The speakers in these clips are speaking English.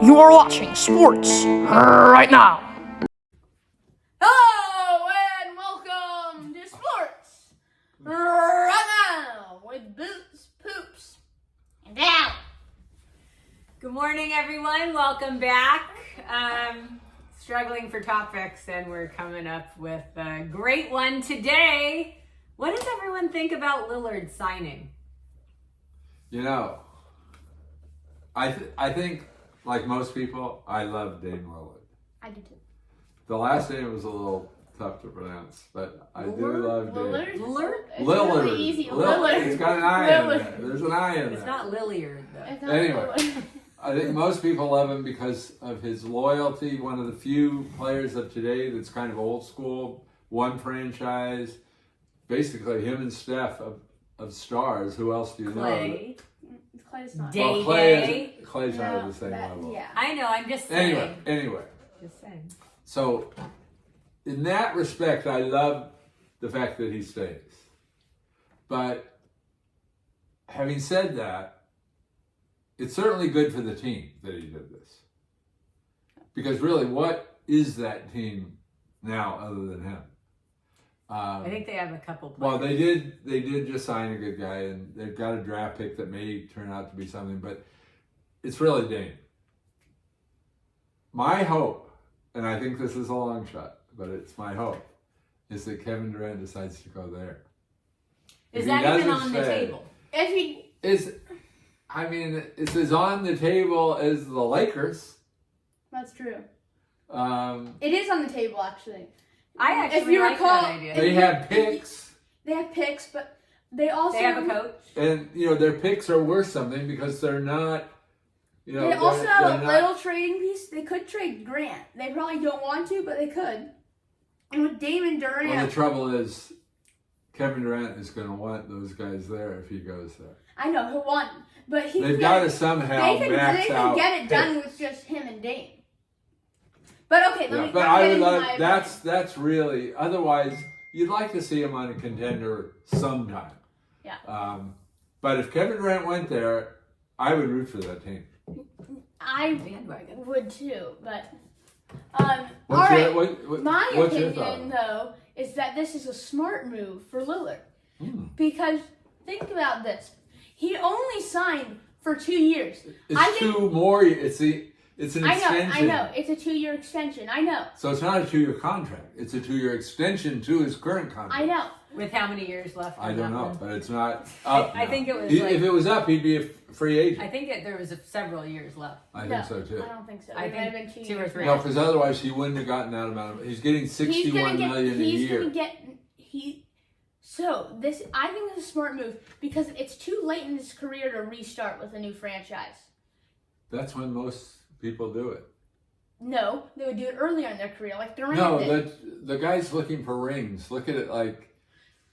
You are watching sports right now. Hello and welcome to Sports Right Now with Boots, Poops, and Down. Good morning, everyone. Welcome back. Struggling for topics, and we're coming up with a great one today. What does everyone think about Lillard signing? You know, I think, like most people, I love Damian Lillard. I do too. The last name was a little tough to pronounce, but I do love Damian. Lillard? It's Lillard. really easy. Lillard. It's got an I in Lillard. there. There's an I in there. It's not Lillard, though. It's not Anyway. Lillard. I think most people love him because of his loyalty. One of the few players of today that's kind of old school, one franchise. Basically, him and Steph of stars. Who else do you know? Clay. Clay's not. Day. Well, Clay's not at the same level. Yeah. I know, I'm just saying. Anyway. Just saying. So, in that respect, I love the fact that he stays. But having said that, it's certainly good for the team that he did this. Because really, what is that team now other than him? I think they have a couple players. Well, they did just sign a good guy, and they've got a draft pick that may turn out to be something, but it's really Dame. My hope, and I think this is a long shot, but it's my hope, is that Kevin Durant decides to go there. Is that even on the table? If he It's as on the table as the Lakers. That's true. Um, It is on the table actually. I actually If you like recall, that idea. they have picks, They have picks, but they also They have a coach. and their picks are worth something because they're not. They also have they're a not- little trading piece. They could trade Grant. They probably don't want to, but they could. And with Damon Durant, Well, the trouble is, Kevin Durant is going to want those guys there if he goes there. I know he'll want, but They've got to somehow they max can out. get it done picks. with just him and Dame. But okay, Yeah, let me. but let me I get would into like my that's really otherwise you'd like to see him on a contender sometime. Yeah. But if Kevin Durant went there, I would root for that team. I Bandwagon. would too, but all What's right. My what's your opinion, thought? though, is that this is a smart move for Lillard Hmm. because think about this: he only signed for 2 years. It's I think- two more. It's an extension. I know, it's a 2-year extension. I know, So it's not a 2-year contract. It's a 2-year extension to his current contract. I know. With how many years left? I on don't that know, one? but it's not up. I now. think it was If it was up, he'd be a free agent. I think there was several years left. I No, think so too. I don't think so. I It might have think been 2 2 or years. 3. No, because otherwise he wouldn't have gotten that amount of. He's getting $61 million a year. So this, I think this is a smart move because it's too late in his career to restart with a new franchise. That's when most people do it. No, they would do it earlier in their career, like Durant No, did. the guy's looking for rings. Look at it like,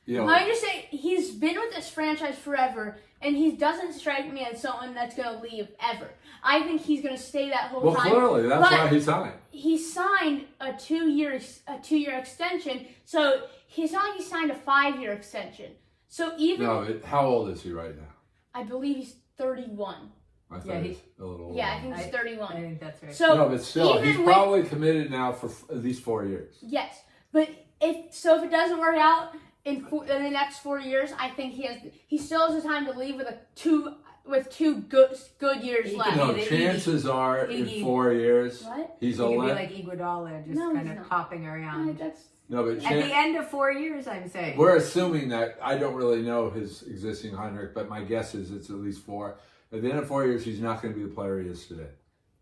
I just say he's been with this franchise forever, and he doesn't strike me as someone that's going to leave ever. I think he's going to stay that whole Well, time. clearly that's but why he signed. He signed a 2-year extension, so he's not. He signed a 5-year extension. So even How old is he right now? I believe he's 31. I thought Yeah, he's a little older. Yeah, I think he's I 31. think that's right. So No, but still, even he's with- probably committed now for at least 4 years. yes, but if it doesn't work out in the next 4 years, I think he still has the time to leave with two good years He left. can No, the chances are in Iggy. 4 years What? he's He could be 11. like Iguodala, just No, kind he's of not. popping around. That's No, but At the end of 4 years, I'm saying. we're assuming that I don't really know his existing contract, but my guess is it's at least 4. At the end of 4 years, he's not going to be the player he is today.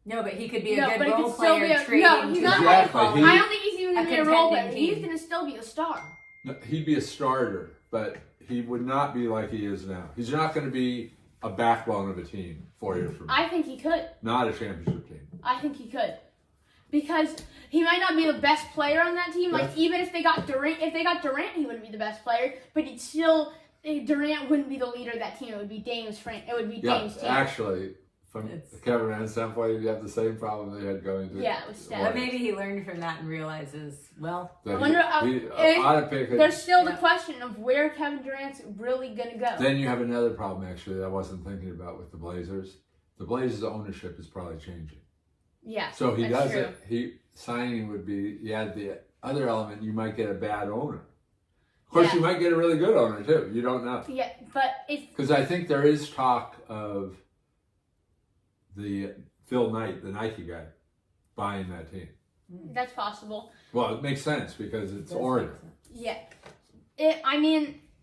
No, but he could be a No, good but he role could still player be trading no. He's to not. Exactly. I don't think he's even going to A be a role player. contending He's team. going to still be a star. No, he'd be a starter, but he would not be like he is now. He's not going to be a backbone of a team 4 years from now. I think he could. Not a championship team. I think he could. Because he might not be the best player on that team. Like That's- even if they got Durant, he wouldn't be the best player. But he'd still Durant wouldn't be the leader of that team. It would be Dame's team. Actually, from It's- Kevin Durant's standpoint, you have the same problem they had going to. Yeah, it was the Steph. But Warriors. maybe he learned from that and realizes, well, That I wonder, he ought to pick There's still the Yeah. question of where Kevin Durant's really gonna go. Then you have another problem, actually, that I wasn't thinking about with the Blazers. The Blazers' ownership is probably changing. Yeah. So he that's doesn't. Signing would be. You add the other element. You might get a bad owner. Of course, you might get a really good owner too. You don't know. Yeah, but because I think there is talk of the Phil Knight, the Nike guy, buying that team. That's possible. Well, it makes sense because it's Oregon. Yeah.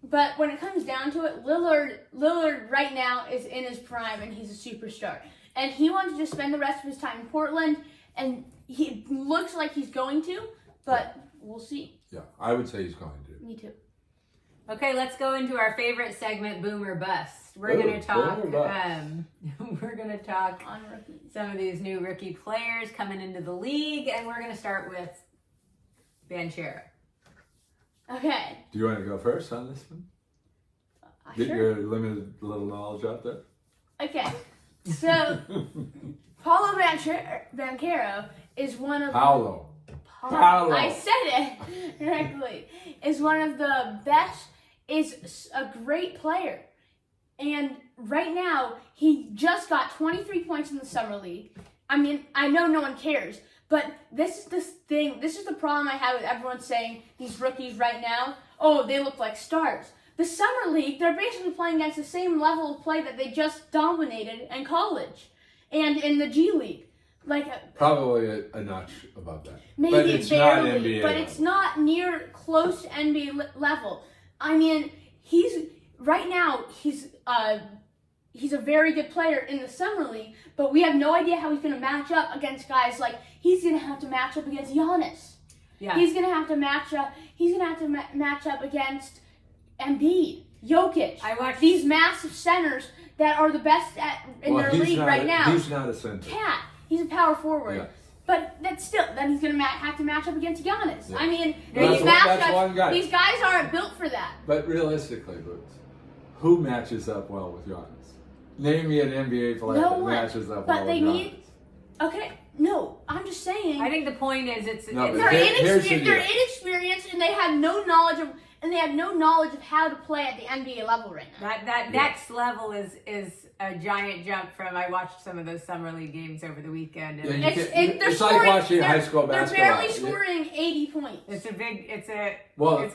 But when it comes down to it, Lillard right now is in his prime and he's a superstar. And he wants to just spend the rest of his time in Portland, and he looks like he's going to, but we'll see. Yeah, I would say he's going to. Me too. Okay, let's go into our favorite segment, Boom or Bust. We're going to talk. We're going to talk On rookies. some of these new rookie players coming into the league, and we're going to start with Banchero. Okay. Do you want to go first on this one? Get Sure. your limited little knowledge out there. Okay. So, Paulo Banchero is one of Paolo. I said it correctly. Is one of the best. Is a great player, and right now he just got 23 points in the summer league. I mean, I know no one cares, but this is the problem I have with everyone saying these rookies right now. Oh, they look like stars. The summer league, they're basically playing against the same level of play that they just dominated in college and in the G League. Probably a notch above that. Maybe but it's barely, not NBA but level. it's not near close to NBA level. I mean, he's a very good player in the summer league, but we have no idea how he's going to match up against guys like he's going to have to match up against Giannis. Yeah. He's going to have to match up. He's going to have to match up against Embiid, Jokic. I watched these massive centers that are the best in their league right now. He's not a center. Cat. He's a power forward. Yeah. But then he's going to have to match up against Giannis. Yeah. I mean, That's one guy. these guys aren't built for that. But realistically, Boots, who matches up well with Giannis? Name me an NBA player No that one. matches up But well they with Giannis. need. Okay, no, I'm just saying. I think the point is No, but they're here's the deal. inexperienced and they have no knowledge of how to play at the NBA level right now. that next level is a giant jump from. I watched some of those summer league games over the weekend. And Yeah, They're it's scoring, like watching high school basketball. They're barely scoring 80 points. it's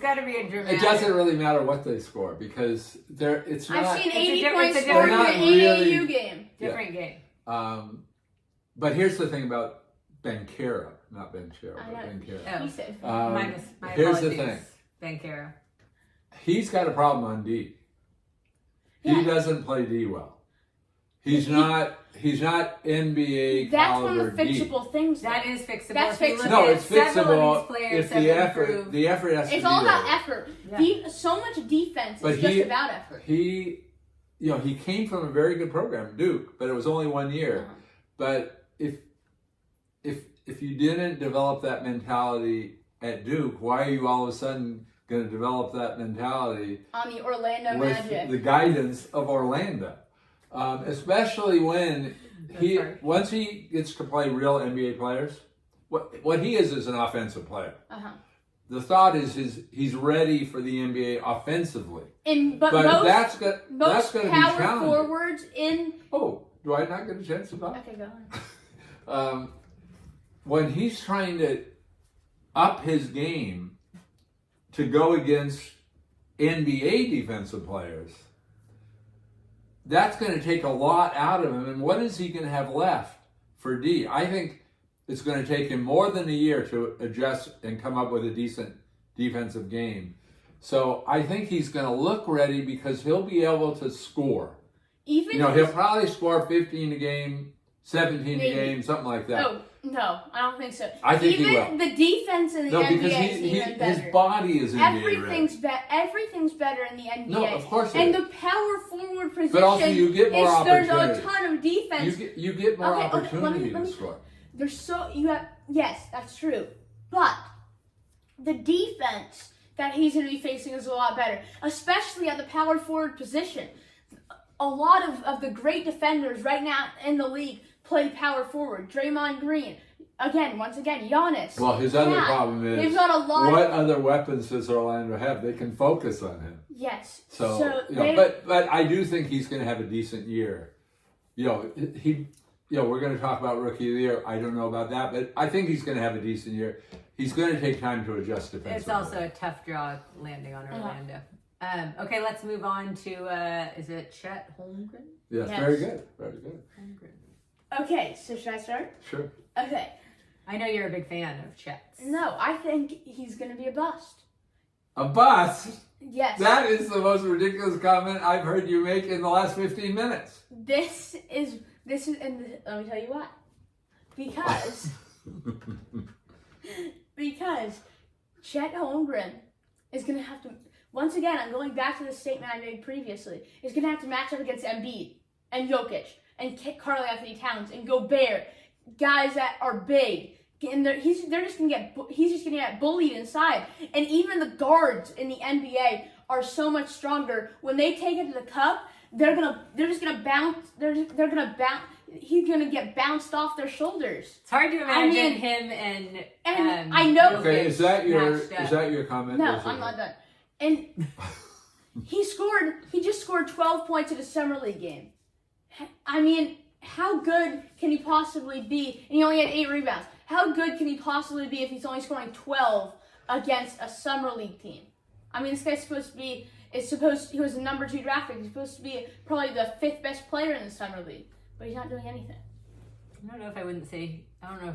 got to be a dramatic. It doesn't really matter what they score because it's not. I've seen It's a 80 different- points it's a scored in different- an They're not really- AAU game. different game. But here's the thing about Banchero, not Banchero, I but know. Banchero. Oh. He said. My Here's the apologies, thing. Banchero. He's got a problem on D. He Yeah. doesn't play D well. He's not NBA That's one caliber of the D. fixable things. That is fixable. That's If you look fixable. No, at it's several of fixable these players if have the effort improved. has to It's be all about there. effort. Yeah. So much defense But is just about effort. He came from a very good program, Duke, but it was only 1 year. Uh-huh. But if you didn't develop that mentality at Duke, why are you all of a sudden going to develop that mentality On the Orlando with Magic. the guidance of Orlando? Especially when once he gets to play real NBA players, what he is an offensive player. Uh-huh. The thought is he's ready for the NBA offensively. But that's going to be power challenging. forwards in. Oh, do I not get a chance to talk? Okay, go on. When he's trying to up his game to go against NBA defensive players, that's going to take a lot out of him. And what is he going to have left for D? I think it's going to take him more than a year to adjust and come up with a decent defensive game. So I think he's going to look ready because he'll be able to score. He'll probably score 15 a game, 17 Maybe. a game, something like that. Oh, no, I don't think so. I think he will. Even the defense in the No, NBA because is even better. his body is NBA ready. Everything's better in the NBA. No, of course it And is. the power forward position But also you get more there's a opportunity. ton of defense. You get more Okay, opportunity let me to score. Yes, that's true. But the defense that he's going to be facing is a lot better, especially at the power forward position. A lot of the great defenders right now in the league play power forward. Draymond Green, once again, Giannis. Well, his other problem is they've got a lot. What other weapons does Orlando have? They can focus on him. Yes. But I do think he's going to have a decent year. He we're going to talk about Rookie of the Year. I don't know about that, but I think he's going to have a decent year. He's going to take time to adjust defensively. It's also a tough draw landing on Orlando. Okay, let's move on to, is it Chet Holmgren? Yes, Yes. very good. Very good. Holmgren. Okay, so should I start? Sure. Okay. I know you're a big fan of Chet's. No, I think he's going to be a bust. A bust? Yes. That is the most ridiculous comment I've heard you make in the last 15 minutes. This is, and let me tell you why. Because Chet Holmgren is going to have to, once again, I'm going back to the statement I made previously, is going to have to match up against Embiid and Jokic and Karl Anthony Towns and Gobert, guys that are big. And he's just gonna get bullied inside. And even the guards in the NBA are so much stronger. When they take it to the cup, they're just gonna bounce. They're gonna bounce. He's gonna get bounced off their shoulders. It's hard to imagine him and I know. Okay, is that your comment? No, I'm not done. And he just scored 12 points in a summer league game. I mean, how good can he possibly be? And he only had 8 rebounds. How good can he possibly be if he's only scoring 12 against a summer league team? I mean, this guy's he was the number 2 draft pick. He's supposed to be probably the 5th best player in the summer league, but he's not doing anything. I don't know if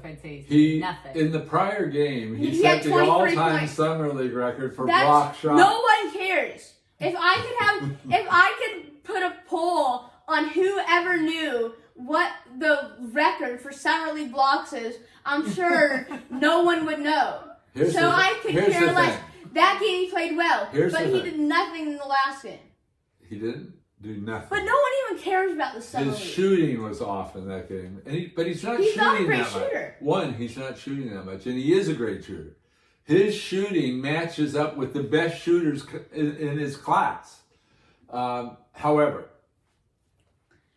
I'd say he's nothing. In the prior game, he had set the 23 all-time points. summer league record for block shots. No one cares. If I could put a poll on whoever knew what the record for summer league blocks is, I'm sure no one would know. I could care less. That game he played well, but he did nothing in the last game. He didn't do nothing. But no one even cares about the summer His league. shooting was off in that game, but he's not He's shooting not a great that shooter. much. He's not shooting that much, and he is a great shooter. His shooting matches up with the best shooters in his class. However,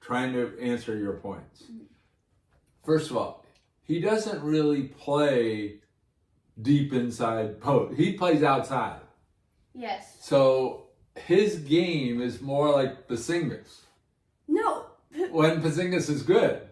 trying to answer your points. First of all, he doesn't really play deep inside post. He plays outside. Yes. So his game is more like Porzingis. No. When Porzingis is good.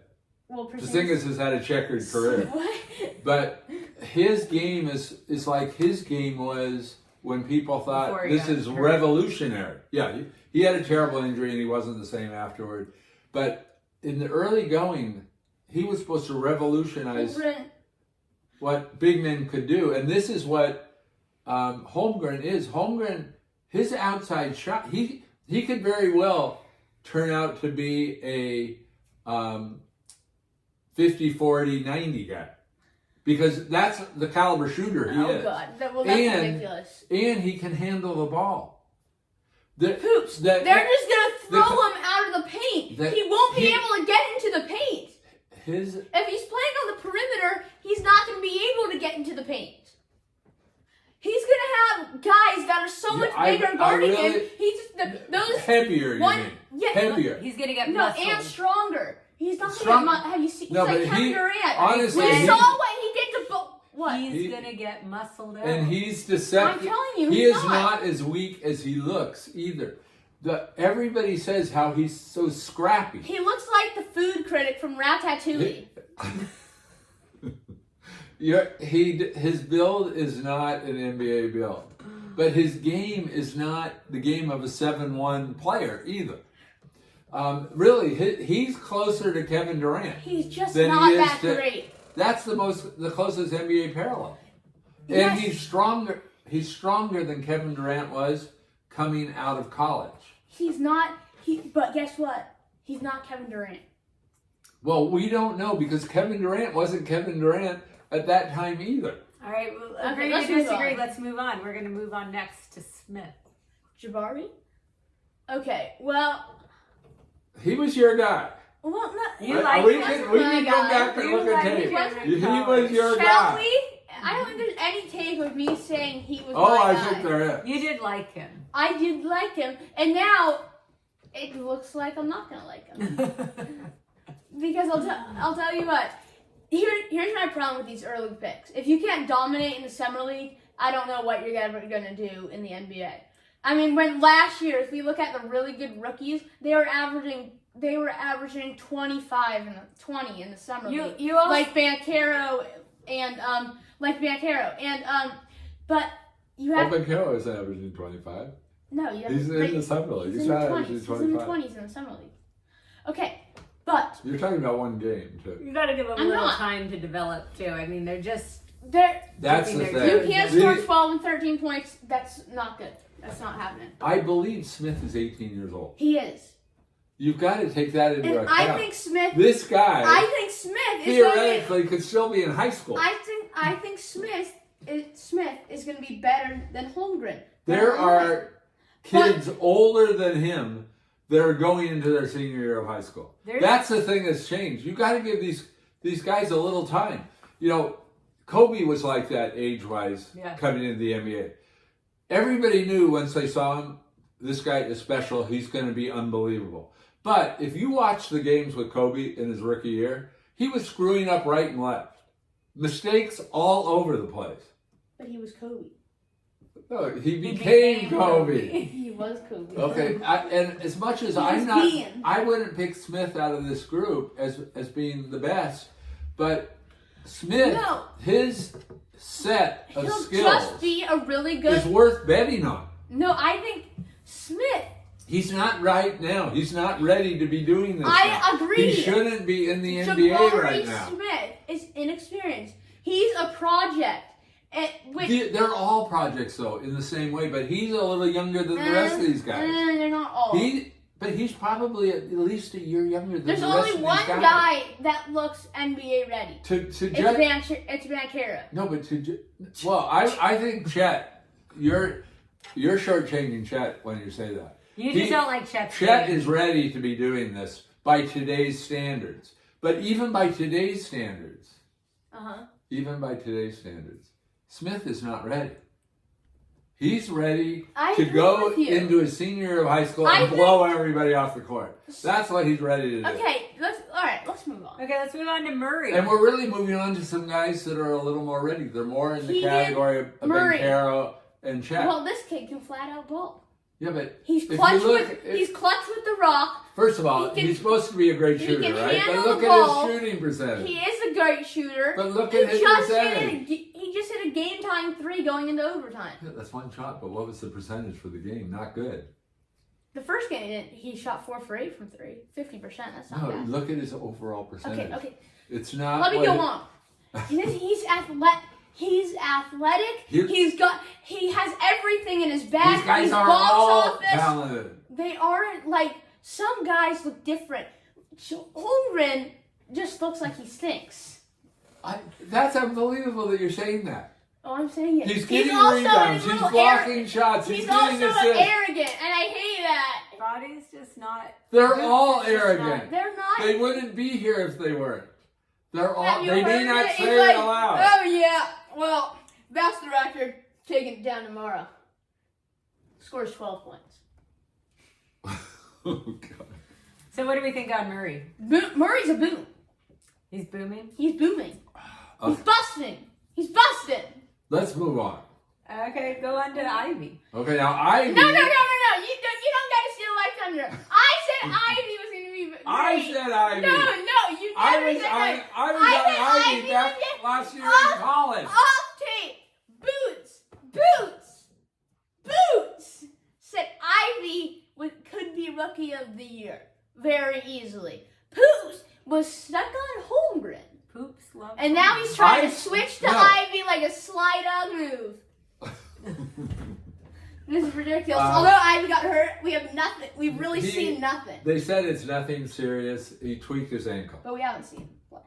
Well, Porzingis has had a checkered career. What? But his game is like his game was when people thought this is revolutionary. Yeah, he had a terrible injury and he wasn't the same afterward. But in the early going, he was supposed to revolutionize what big men could do. And this is what Holmgren is. Holmgren, his outside shot, he could very well turn out to be a 50, 40, 90 guy. Because that's the caliber shooter he is. Oh, God. That's ridiculous. And he can handle the ball. Poops. They're just going to throw him out of the paint. He won't be able to get into the paint. If he's playing on the perimeter, he's not going to be able to get into the paint. He's going to have guys that are so much bigger guarding him. Those heavier, you mean? Yeah, heavier. He's going to get muscled. And stronger. He's not going to get have you seen? No, he's like Kevin Durant. Honestly, we saw what he did to what? He's going to get muscled out. And he's deceptive. I'm telling you, he is not as weak as he looks either. Everybody says how he's so scrappy. He looks like the food critic from Ratatouille. His build is not an NBA build. But his game is not the game of a 7-1 player either. Really, he's closer to Kevin Durant. He's just not that great. That's the closest NBA parallel. Yes. And he's stronger. He's stronger than Kevin Durant was coming out of college. He's not. But guess what? He's not Kevin Durant. Well, we don't know because Kevin Durant wasn't Kevin Durant at that time either. All right, well, agree to disagree. Let's move on. We're going to move on next to Smith. Jabari? Okay, well... He was your guy. Well, we can go back and look at tape. He was your guy. Shall we? I don't think there's any tape of me saying he was my guy. I think there is. You did like him. I did like him. And now, it looks like I'm not going to like him. Because I'll tell you what. Here's my problem with these early picks. If you can't dominate in the summer league, I don't know what you're ever going to do in the NBA. I mean, when last year, if we look at the really good rookies, they were averaging they were averaging 25 and 20 in the summer league. You also, Like Banchero and but you have Banchero is averaging 25. no, you have He's in the summer league. He's He's in not the 20s. averaging He's in the 25. 20s in the summer league. Okay, but You're talking about one game, too. you got to give them a I'm little not. time to develop too. I mean, they're just That's the dipping thing. their you can't The- score 12 and 13 points. That's not good. That's not happening. I believe Smith is 18 years old. He is, You've got to take that into and account. I think Smith. This guy Smith is going to. theoretically could still be in high school. I think Smith is going to be better than Holmgren. There are kids older than him that are going into their senior year of high school. That's the thing that's changed. You got to give these guys a little time. You know, Kobe was like that age-wise coming into the NBA. Everybody knew once they saw him, this guy is special. He's going to be unbelievable. But if you watch the games with Kobe in his rookie year, he was screwing up right and left. Mistakes all over the place. But he was Kobe. No, he became Kobe. He was Kobe. Okay, and as much as I wouldn't pick Smith out of this group as being the best, but Smith, his set of He'll skills just be a really good. is worth betting on. No, I think Smith. He's not right now. He's not ready to be doing this. I agree. He shouldn't be in the NBA right now. Smith is inexperienced. He's a project. They're all projects, though, in the same way. But he's a little younger than the rest of these guys. They're not all. But he's probably at least a year younger than There's the rest only of these one guys. guy that looks NBA ready. It's Banchero. No, but I think Chet, you're shortchanging Chet when you say that. You just don't like Chet. Chet is ready to be doing this by today's standards. But even by today's standards, Smith is not ready. He's ready to go into his senior year of high school and blow everybody off the court. That's what he's ready to do. Okay, let's move on. Okay, let's move on to Murray. And we're really moving on to some guys that are a little more ready. They're more in the category of Banchero and Chet. Well, this kid can flat out ball. Yeah, but he's clutch with the rock. First of all, he's supposed to be a great shooter, right? But look at his shooting percentage. He is a great shooter. But look at his percentage. He just hit a game-tying 3 going into overtime. Yeah, that's one shot, but what was the percentage for the game? Not good. The first game, he shot 4 for 8 from 3. 50%, that's not bad. Look at his overall percentage. Okay. It's not. Let me go on. He's athletic. He's athletic. He has everything in his bag. These guys his are box all office. talented. They aren't like some guys look different. Holmgren just looks like he stinks. That's unbelievable that you're saying that. Oh, I'm saying it. He's getting also rebounds. He's blocking shots. He's getting also assists. arrogant, and I hate that. Body's just not. They're all arrogant. They're not. They wouldn't be here if they weren't. They're all. Have you They may heard not it? say He's it like, aloud. oh yeah, well, that's the record. Taking it down tomorrow. Scores 12 points. Oh God. So what do we think on Murray? Murray's a boom. He's booming. He's booming. He's busting. He's busting. Let's move on. Okay, go on to Ivy. Okay, now Ivy. No. You don't get to steal my thunder. I said Ivy was going to be great. I said Ivy. No, you never said that. I was on Ivy back last year in college. Off tape. Boots. Said Ivy could be rookie of the year very easily. Poops was stuck on Holmgren. Poops love. And now he's trying to switch to Ivy like a slide out move. This is ridiculous. Although Ivy got hurt, we have nothing. We've really seen nothing. They said it's nothing serious. He tweaked his ankle. But we haven't seen him play.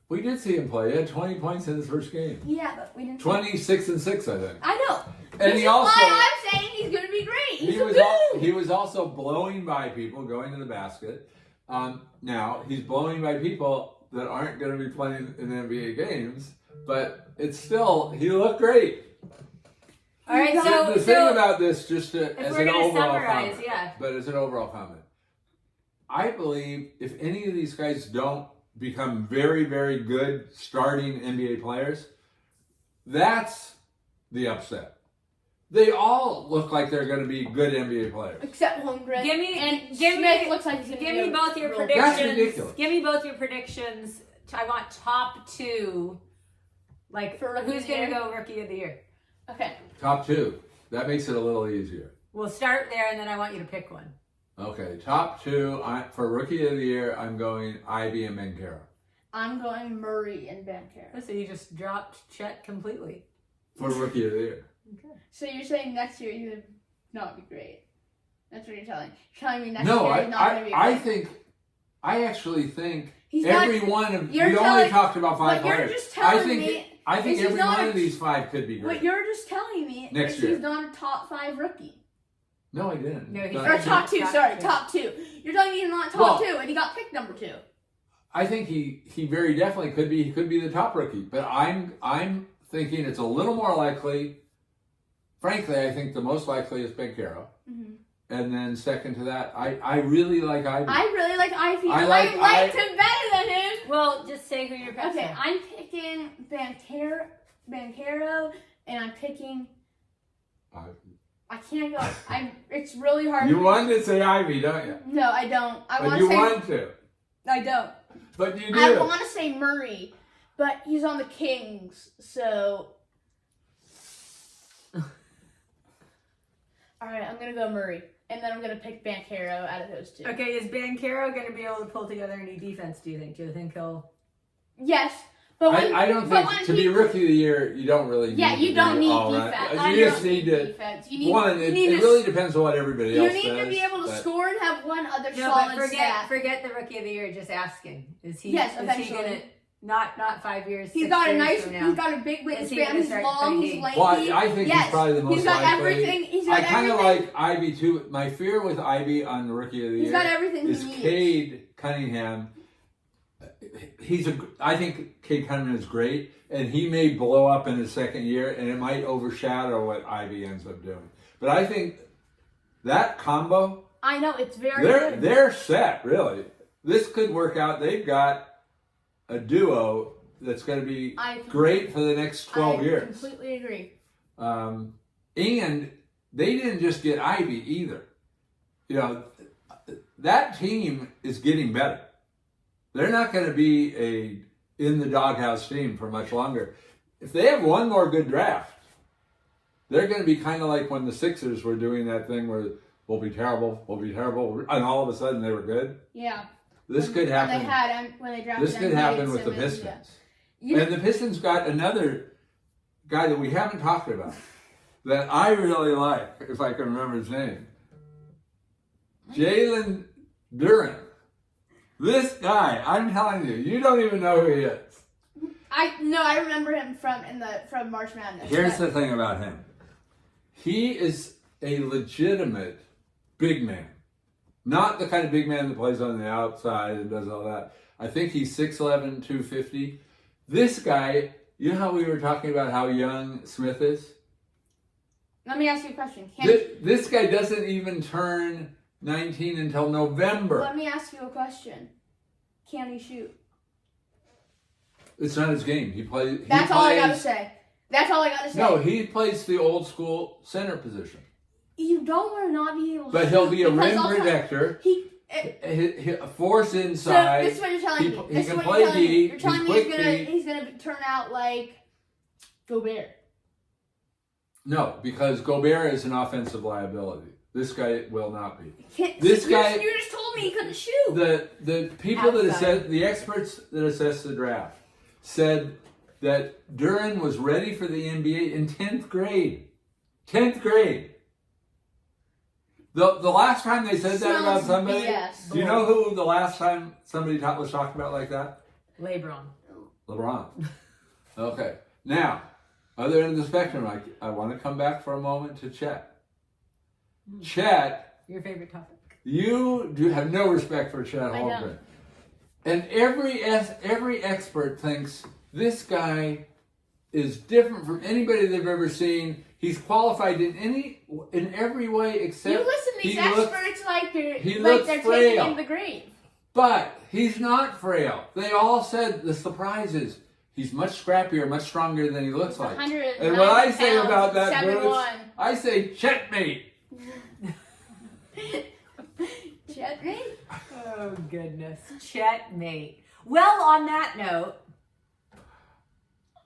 We did see him play. He had 20 points in his first game. Yeah, but we didn't. 26 and 6, I think. I know. And this he is also. why I'm saying he's going to be great. He was also blowing by people going to the basket. Now he's blowing by people that aren't going to be playing in NBA games, but it's still he looked great. All right, so the thing about this, just as we're an gonna overall summarize, comment, but as an overall comment, I believe if any of these guys don't become very, very good starting NBA players, that's the upset. They all look like they're going to be good NBA players. Except Holmgren. Give Smith me looks like he's going to Give me both your That's predictions. ridiculous. Give me both your predictions. I want top 2. Like, For rookie who's of the going to year? go rookie of the year? Okay. Top 2. That makes it a little easier. We'll start there, and then I want you to pick one. Okay, top 2. For Rookie of the Year, I'm going Ivy and Banchero. I'm going Murray and Banchero. So you just dropped Chet completely. For Rookie of the Year. Okay. So you're saying next year you would not be great? That's what you're telling. You're telling me next No, year he's not going to be great. I actually think He's every not, one of, you're we only telling- talked about 5 what you're players. just telling I think is he's every not one a- of these 5 could be great. What you're just telling me Next is year. he's not a top 5 rookie. No, I didn't. No, he's But not. Or top 2, Top sorry, two. top 2. You're telling me he's not top Well- 2 and he got picked number 2. I think he very definitely could be. He could be the top rookie. But I'm thinking it's a little more likely. Frankly, I think the most likely is Banchero. Mm-hmm. And then second to that, I really like Ivy. I really like Ivy. I I like- liked him better than him. Well, just say who you're picking. Okay, I'm picking Banchero, and I'm picking. I can't go. It's really hard. You to wanted to say Ivy, don't you? No, I don't. I But want you to say. want to. I don't. But you do. I want to say Murray, but he's on the Kings, so. All right, I'm gonna go Murray, and then I'm gonna pick Banchero out of those 2. Okay, is Banchero going to be able to pull together any defense, do you think? Do you think he'll... Yes, but when, I don't but think when to be rookie of the year, you don't really need Yeah, to you don't be need all defense. right. You You just don't need to. defense. You need, One, you it need to, really depends on what everybody You else need does. to be able to but- score and have one other No, solid but stat. forget the rookie of the year. Just asking. Is he? Yes, is he eventually. gonna not 5 years? He's 6 got a years nice. from now? He's got a big Is he wingspan. gonna He's start long. He's playing? lanky. Well, I think yes, he's probably the most He's got likely. everything. He's got I kind of everything. like Ivy too. My fear with Ivy on the rookie of the He's year got everything he is needs. Cade Cunningham. I think Cade Cunningham is great, and he may blow up in his second year, and it might overshadow what Ivy ends up doing. But I think that combo, I know it's very good. they're set. Really, this could work out. They've got a duo that's going to be great for the next 12 years. I completely agree. And they didn't just get Ivy either. You know, that team is getting better. They're not going to be a in the doghouse team for much longer. If they have one more good draft, they're going to be kind of like when the Sixers were doing that thing where we'll be terrible, and all of a sudden they were good. Yeah. This could happen. When they drafted This could Embiid happen and with the Simmons, Pistons. yeah. And the Pistons got another guy that we haven't talked about that I really like, if I can remember his name. Jalen Duren. This guy, I'm telling you, you don't even know who he is. I remember him from March Madness. Here's the thing about him. He is a legitimate big man. Not the kind of big man that plays on the outside and does all that. I think he's 6'11", 250. This guy, you know how we were talking about how young Smith is? Let me ask you a question. This guy doesn't even turn 19 until November. Let me ask you a question. Can he shoot? It's not his game. That's all I gotta say. That's all I gotta say. No, he plays the old school center position. You don't want to not be able to But shoot. he'll be a because rim also protector. He Force So inside. this is what you're telling me. He This is can what play you're telling me. D. You're telling me he's gonna turn out like Gobert. No, because Gobert is an offensive liability. This guy will not be. You just told me he couldn't shoot. The people that Outside. assess, the experts that assessed the draft said that Duren was ready for the NBA in 10th grade. 10th grade. The last time they said that about somebody, BS. do you know who the last time somebody was talked about like that? LeBron. LeBron. Okay. Now, other end of the spectrum, I want to come back for a moment to Chet. Chet, Your favorite topic. you do have no respect for Chet Holmgren. And every expert thinks this guy is different from anybody they've ever seen. He's qualified in every way except You listen to these experts like they're taking frail. him to the grave. But he's not frail. They all said the surprise is He's much scrappier, much stronger than he looks like. 190 And what I say pounds, about that, 7'1". Bruce, I say checkmate. Checkmate? Oh, goodness. Chetmate. Well, on that note,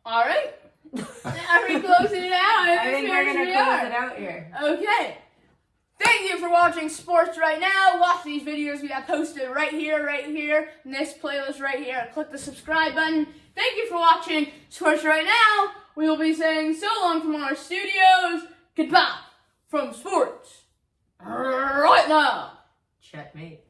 All right. Are we closing it out? I think we're going to close it out here. Okay. Thank you for watching Sports Right Now. Watch these videos we have posted right here, in this playlist right here. Click the subscribe button. Thank you for watching Sports Right Now. We will be saying so long from our studios. Goodbye from Sports Right Now. Chetmate.